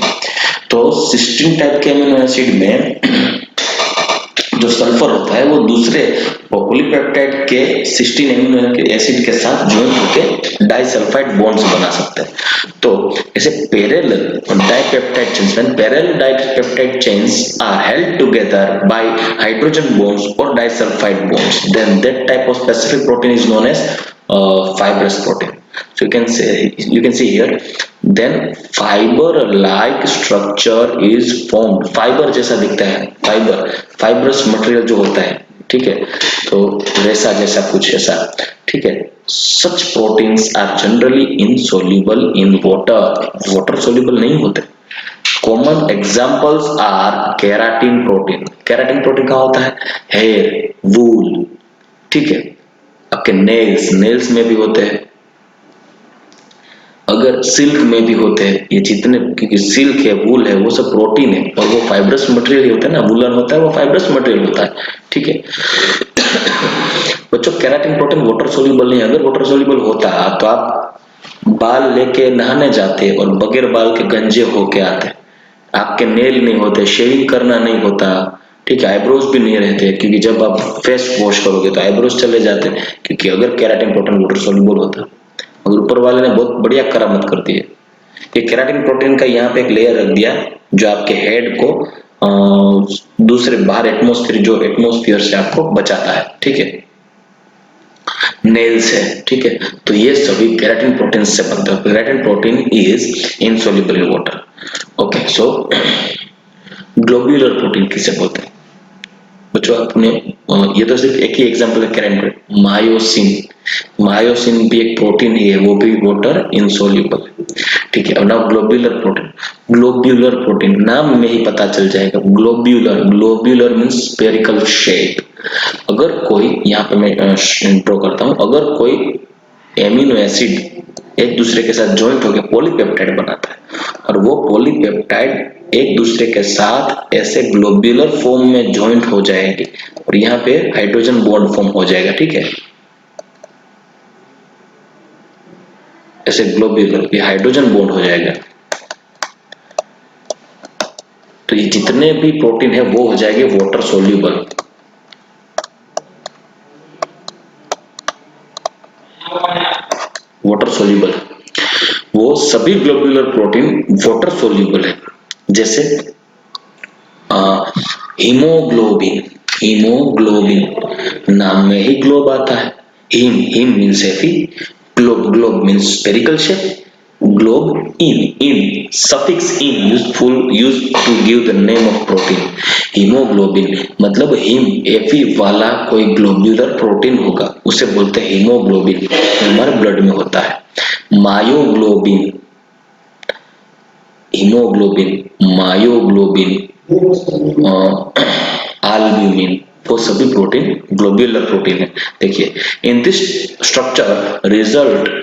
S1: तो सिस्टीन टाइप के एमिनो एसिड में जो सल्फर होता है वो दूसरे पॉलीपेप्टाइड के सिस्टीन एमिनो एसिड के साथ ज्वाइंट होकर डाइसल्फाइड बॉन्ड्स बना सकते हैं। तो ऐसे parallel dipeptide chains, when parallel dipeptide chains are held together by hydrogen bonds और disulphide bonds, then that type of specific protein is known as fibrous protein. So you can see here, then fiber like structure is formed। Fibre जैसा दिखता है, fibrous material जो होता है, ठीक है, तो रेसा जैसा कुछ ऐसा, ठीक है। such proteins are generally insoluble in water soluble नहीं होते। common examples are keratin protein कहाँ होता है, hair, wool, ठीक है। आपके नेल्स में भी होते हैं, अगर सिल्क में भी होते हैं, ये जितने, क्योंकि सिल्क है, वूल है, वो सब प्रोटीन है, और वो फाइब्रस मटेरियल ही होता है ना, वूलन होता है वो फाइब्रस मटेरियल होता है, ठीक है। बच्चों, केराटिन प्रोटीन वाटर सोल्यूबल नहीं है। अगर वाटर सोल्यूबल होता तो आप बाल लेके नहाने जाते और बगैर बाल के गंजे होके आते, आपके नेल नहीं होते, शेविंग करना नहीं होता, ठीक है, आईब्रोज भी नहीं रहते, क्योंकि जब आप फेस वॉश करोगे तो आईब्रोज चले जाते, क्योंकि अगर केराटिन प्रोटीन वाटर सोल्यूबल होता। और ऊपर वाले ने बहुत बढ़िया करामत कर दी है, ये केराटिन प्रोटीन का यहाँ पे एक लेयर रख दिया जो आपके हेड को दूसरे बाहर एटमोस्फियर से आपको बचाता है, ठीक है, नेल्स है, ठीक है। तो ये सभी केराटिन प्रोटीन से बनता है। Keratin protein is insoluble in water. Okay, so globular protein किसे बोलते हैं बच्चों, आपने ये तो सिर्फ एक ही एग्जांपल है केराटिन। मायोसिन भी एक प्रोटीन ही है, वो भी वाटर इनसॉल्युबल, ठीक है। अब नाउ ग्लोब्यूलर प्रोटीन नाम में ही पता चल जाएगा, ग्लोब्यूलर मींस स्फेरिकल शेप। अगर कोई, यहाँ पे मैं ड्रॉ करता हूँ, अगर कोई एमिनो एसिड एक दूसरे के साथ ज्वाइंट होकर पॉलीपेप्टाइड बनाता है, और वो पॉलीपेप्टाइड एक दूसरे के साथ ऐसे ग्लोब्यूलर फॉर्म में ज्वाइंट हो जाएंगे, और यहाँ पे हाइड्रोजन बॉन्ड फॉर्म हो जाएगा, ठीक है, ऐसे ग्लोब्यूलर, ये हाइड्रोजन बॉन्ड हो जाएगा। तो ये जितने भी प्रोटीन है वो हो जाएंगे वाटर सोल्यूबल। वाटर सोल्यूबल, वो सभी ग्लोब्यूलर प्रोटीन वाटर सोल्यूबल है। जैसे हीमोग्लोबिन, हीमोग्लोबिन नाम में ही ग्लोब आता है। Haem, haem means heavy, globe, globe means spherical shape, globe in suffix in used to give the name of protein। Haemoglobin मतलब haem, एफी वाला कोई ग्लोब्यूलर प्रोटीन होगा, उसे बोलते हैं हीमोग्लोबिन, हमारे ब्लड में होता है। मायोग्लोबिन, हीमोग्लोबिन, मायोग्लोबिन, एल्ब्यूमिन, वो सभी प्रोटीन ग्लोब्यूलर प्रोटीन है। देखिए, in this structure result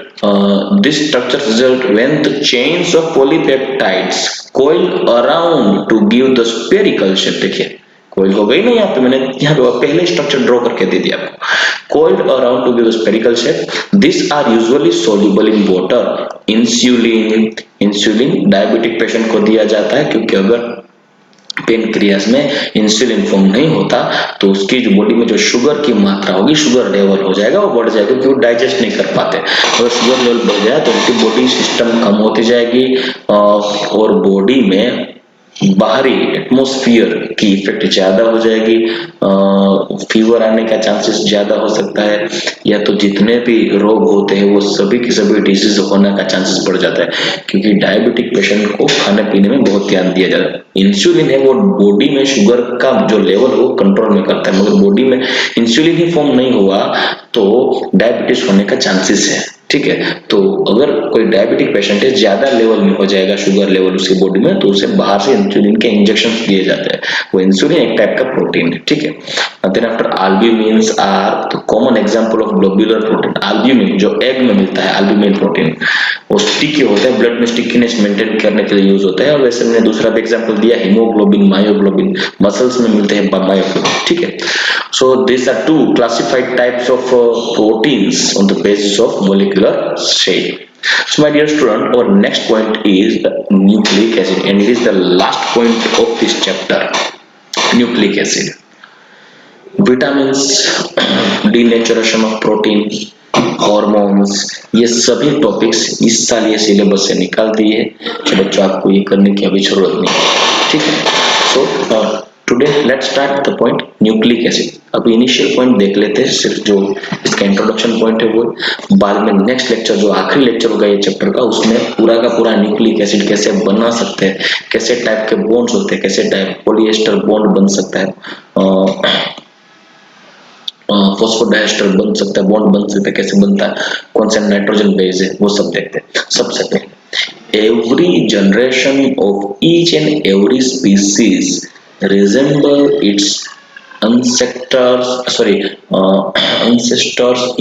S1: this structure result when the chains of polypeptides coil around to give the spherical shape। देखिए कोयल हो गई ना, यहाँ पे मैंने यहाँ पे पहले स्ट्रक्चर ड्रॉ करके दे दिया आपको। coiled around to give a spherical shape, these are usually soluble in water। Insulin, insulin diabetic patient को दिया जाता है, क्योंकि अगर पेनक्रियास में इंसुलिन फॉर्म नहीं होता तो उसकी जो बॉडी में जो शुगर की मात्रा होगी, शुगर लेवल हो जाएगा, वो बढ़ जाएगा, क्योंकि वो डाइजेस्ट नहीं कर पाते। अगर शुगर लेवल बढ़ जाए तो उनकी बॉडी सिस्टम कम होती जाएगी और बॉडी में बाहरी एटमॉस्फेयर की इफेक्ट ज्यादा हो जाएगी, फीवर आने का चांसेस ज्यादा हो सकता है, या तो जितने भी रोग होते हैं वो सभी के सभी डिजीज होने का चांसेस बढ़ जाता है, क्योंकि डायबिटिक पेशेंट को खाने पीने में बहुत ध्यान दिया जाता है। इंसुलिन है वो बॉडी में शुगर का जो लेवल वो कंट्रोल में करता है, मगर बॉडी में इंसुलिन ही फॉर्म नहीं हुआ तो डायबिटीज होने का चांसेस है। ठीक है, तो अगर कोई डायबिटिक पेशेंट है, ज्यादा लेवल में हो जाएगा शुगर लेवल उसकी बॉडी में, तो उसे बाहर से इंसुलिन के इंजेक्शन दिए जाते हैं। वो इंसुलिन एक टाइप का प्रोटीन है। ठीक है, then after albumins are the common example of globular protein. Albumin जो एग में मिलता है, एल्ब्यूमिन प्रोटीन, वो स्टिकी होता है, ब्लड में स्टिकीनेस मेंटेन करने के लिए यूज होता है। और वैसे मैंने दूसरा भी एग्जांपल दिया, हीमोग्लोबिन, मायोग्लोबिन, मसल्स में मिलते हैं मायोग्लोबिन। ठीक है, so these are two classified types of proteins on the basis of molecular shape। So my dear student, our next point is nucleic acid, and it is the last point of this chapter, nucleic acid। vitamins, denaturation of protein, hormones, ये सभी topics इस साल ये syllabus से निकाल दिए, तो बच्चों आपको ये करने की अभी जरूरत नहीं है। ठीक है, so today let's start the point nucleic acid. अभी इनिशियल पॉइंट देख लेते हैं, सिर्फ जो इसका इंट्रोडक्शन पॉइंट है वो, बाद में नेक्स्ट लेक्चर जो आखिरी लेक्चर होगा ये चैप्टर का, उसमें पूरा का पूरा न्यूक्लिक एसिड कैसे बना सकते हैं, कैसे टाइप के बॉन्ड्स होते हैं, कैसे टाइप पॉलिएस्टर बॉन्ड बन सकता है, फॉस्फोडाइएस्टर बन सकता है, बॉन्ड बन सकता है, कैसे बनता है, कौन सा नाइट्रोजन बेस है, वो सब देखते हैं। सबसे पहले every generation of each and every species resemble its ancestors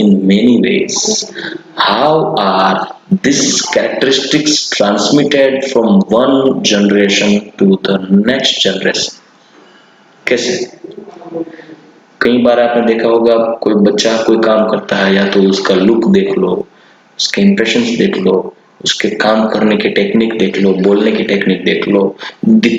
S1: in many ways। How are these characteristics transmitted from one generation to the next generation? कैसे? कई बार आपने देखा होगा, कोई बच्चा कोई काम करता है, या तो उसका लुक देख लो, उसके इंप्रेशंस देख लो, उसके काम करने की टेक्निक देख लो, बोलने की टेक्निक देख लो,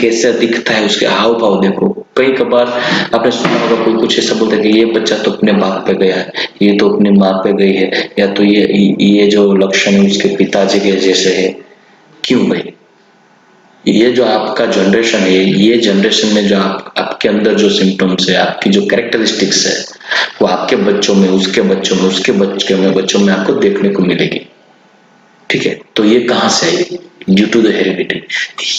S1: कैसा दिखता है, उसके हाव भाव देखो। कई कबार आपने सुना होगा कोई कुछ ऐसा बोलता है कि ये बच्चा तो अपने बाप पे गया है, ये तो अपने माँ पे गई है, या तो ये जो लक्षण है उसके पिताजी के जैसे है। क्यों भाई? ये जो आपका जनरेशन है, ये जनरेशन में जो आपके अंदर जो सिम्टम्स है, आपकी जो कैरेक्टरिस्टिक्स है, वो आपके बच्चों में, उसके बच्चों में, उसके बच्चों में आपको देखने को मिलेगी। ठीक है, तो ये कहां से आई? Due to the heredity.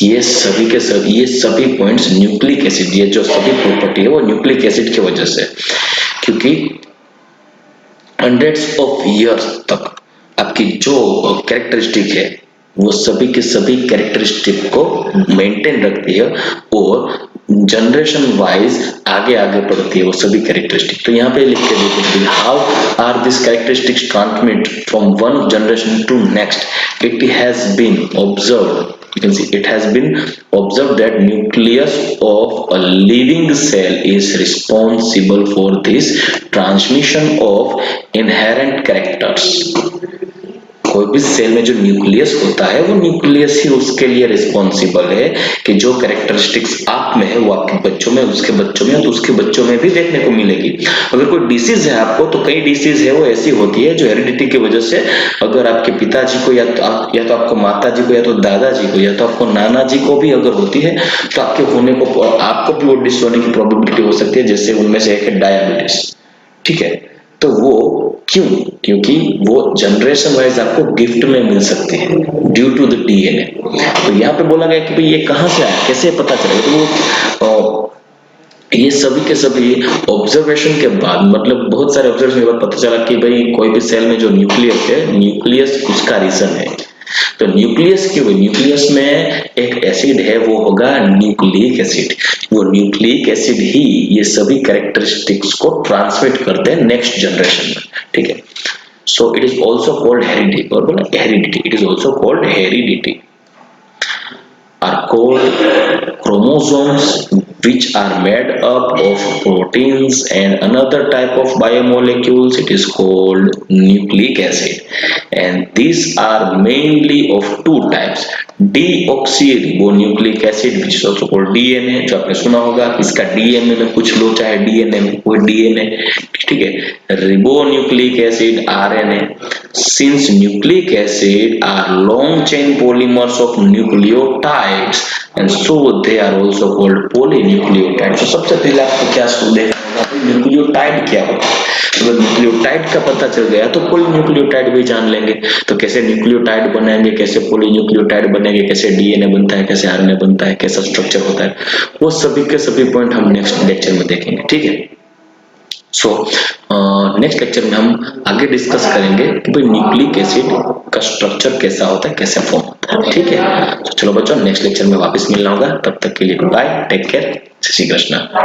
S1: ये सभी के सभी, ये सभी पॉइंट्स न्यूक्लिक एसिड, ये जो सभी प्रॉपर्टी है वो न्यूक्लिक एसिड की वजह से, क्योंकि हंड्रेड्स ऑफ इयर्स तक आपकी जो कैरेक्टरिस्टिक है वो सभी के सभी कैरेक्टरिस्टिक को मेंटेन रखती है, और जनरेशन वाइज आगे आगे बढ़ती है वो सभी कैरेक्टरिस्टिक। तो यहाँ पे लिख के देखो, how are this characteristics transmit from one generation to next. It has been observed, you can see it has been observed that nucleus of a living cell is responsible for this transmission of inherent characters। कोई भी cell में जो nucleus होता है वो nucleus ही उसके लिए responsible है कि जो कैरेक्टरिस्टिक्स आप में है वो आपके बच्चों में, उसके बच्चों में, तो उसके बच्चों में भी देखने को मिलेगी। अगर कोई डिसीज है आपको, तो कई डिसीज है वो ऐसी होती है जो हेरिडिटी की वजह से, अगर आपके पिताजी को या तो आपको माता जी को या तो दादाजी को या तो आपको नाना जी को भी अगर होती है, तो आपके होने को, आपको भी वो डिसीज होने की प्रोबेबिलिटी हो सकती है। जैसे उनमें से एक है डायबिटीज, ठीक है। तो वो क्यों? क्योंकि वो जनरेशन वाइज आपको गिफ्ट में मिल सकती है ड्यू टू द डीएनए। तो यहाँ पे बोला गया कि भाई ये कहाँ से आया, कैसे पता चलेगा? तो वो ये सभी के सभी ऑब्जर्वेशन के बाद, मतलब बहुत सारे ऑब्जर्वेशन के बाद पता चला कि भाई कोई भी सेल में जो न्यूक्लियस है, न्यूक्लियस उसका रीजन है। तो न्यूक्लियस क्यों? न्यूक्लियस में एक एसिड है, वो होगा न्यूक्लिक एसिड। वो न्यूक्लिक एसिड ही ये सभी कैरेक्टरिस्टिक्स को ट्रांसमिट करते हैं नेक्स्ट जनरेशन में, ठीक है। सो it is also called heredity, और बोला heredity, it is also called heredity are called chromosomes, which are made up of proteins and another type of biomolecules. It is called nucleic acid, and these are mainly of two types: deoxyribonucleic acid, which is also called DNA, जो आपने सुना होगा। इसका DNA में कुछ लो चाहे DNA में, वो डीएनए, ठीक है। Ribonucleic acid RNA, since nucleic acid are long chain polymers of nucleotides and so they are also called polynucleotides। तो सबसे पहले आपको क्या देखना होगा, न्यूक्लियोटाइड क्या होता है। तो न्यूक्लियोटाइड का पता चल गया तो पॉलीन्यूक्लियोटाइड भी जान लेंगे। तो कैसे न्यूक्लियोटाइड बनाएंगे, कैसे पॉलीन्यूक्लियोटाइड बनेंगे, कैसे डीएनए बनता है, कैसे आरएनए बनता है, कैसा स्ट्रक्चर होता है, वो सभी के सभी पॉइंट हम नेक्स्ट लेक्चर में देखेंगे, ठीक है। सो नेक्स्ट लेक्चर में हम आगे डिस्कस करेंगे कि भाई न्यूक्लिक एसिड का स्ट्रक्चर कैसा होता है, कैसे फॉर्म होता है, ठीक है। तो चलो बच्चों, नेक्स्ट लेक्चर में वापस मिलना होगा, तब तक के लिए गुड बाय, टेक केयर, जय श्री कृष्ण।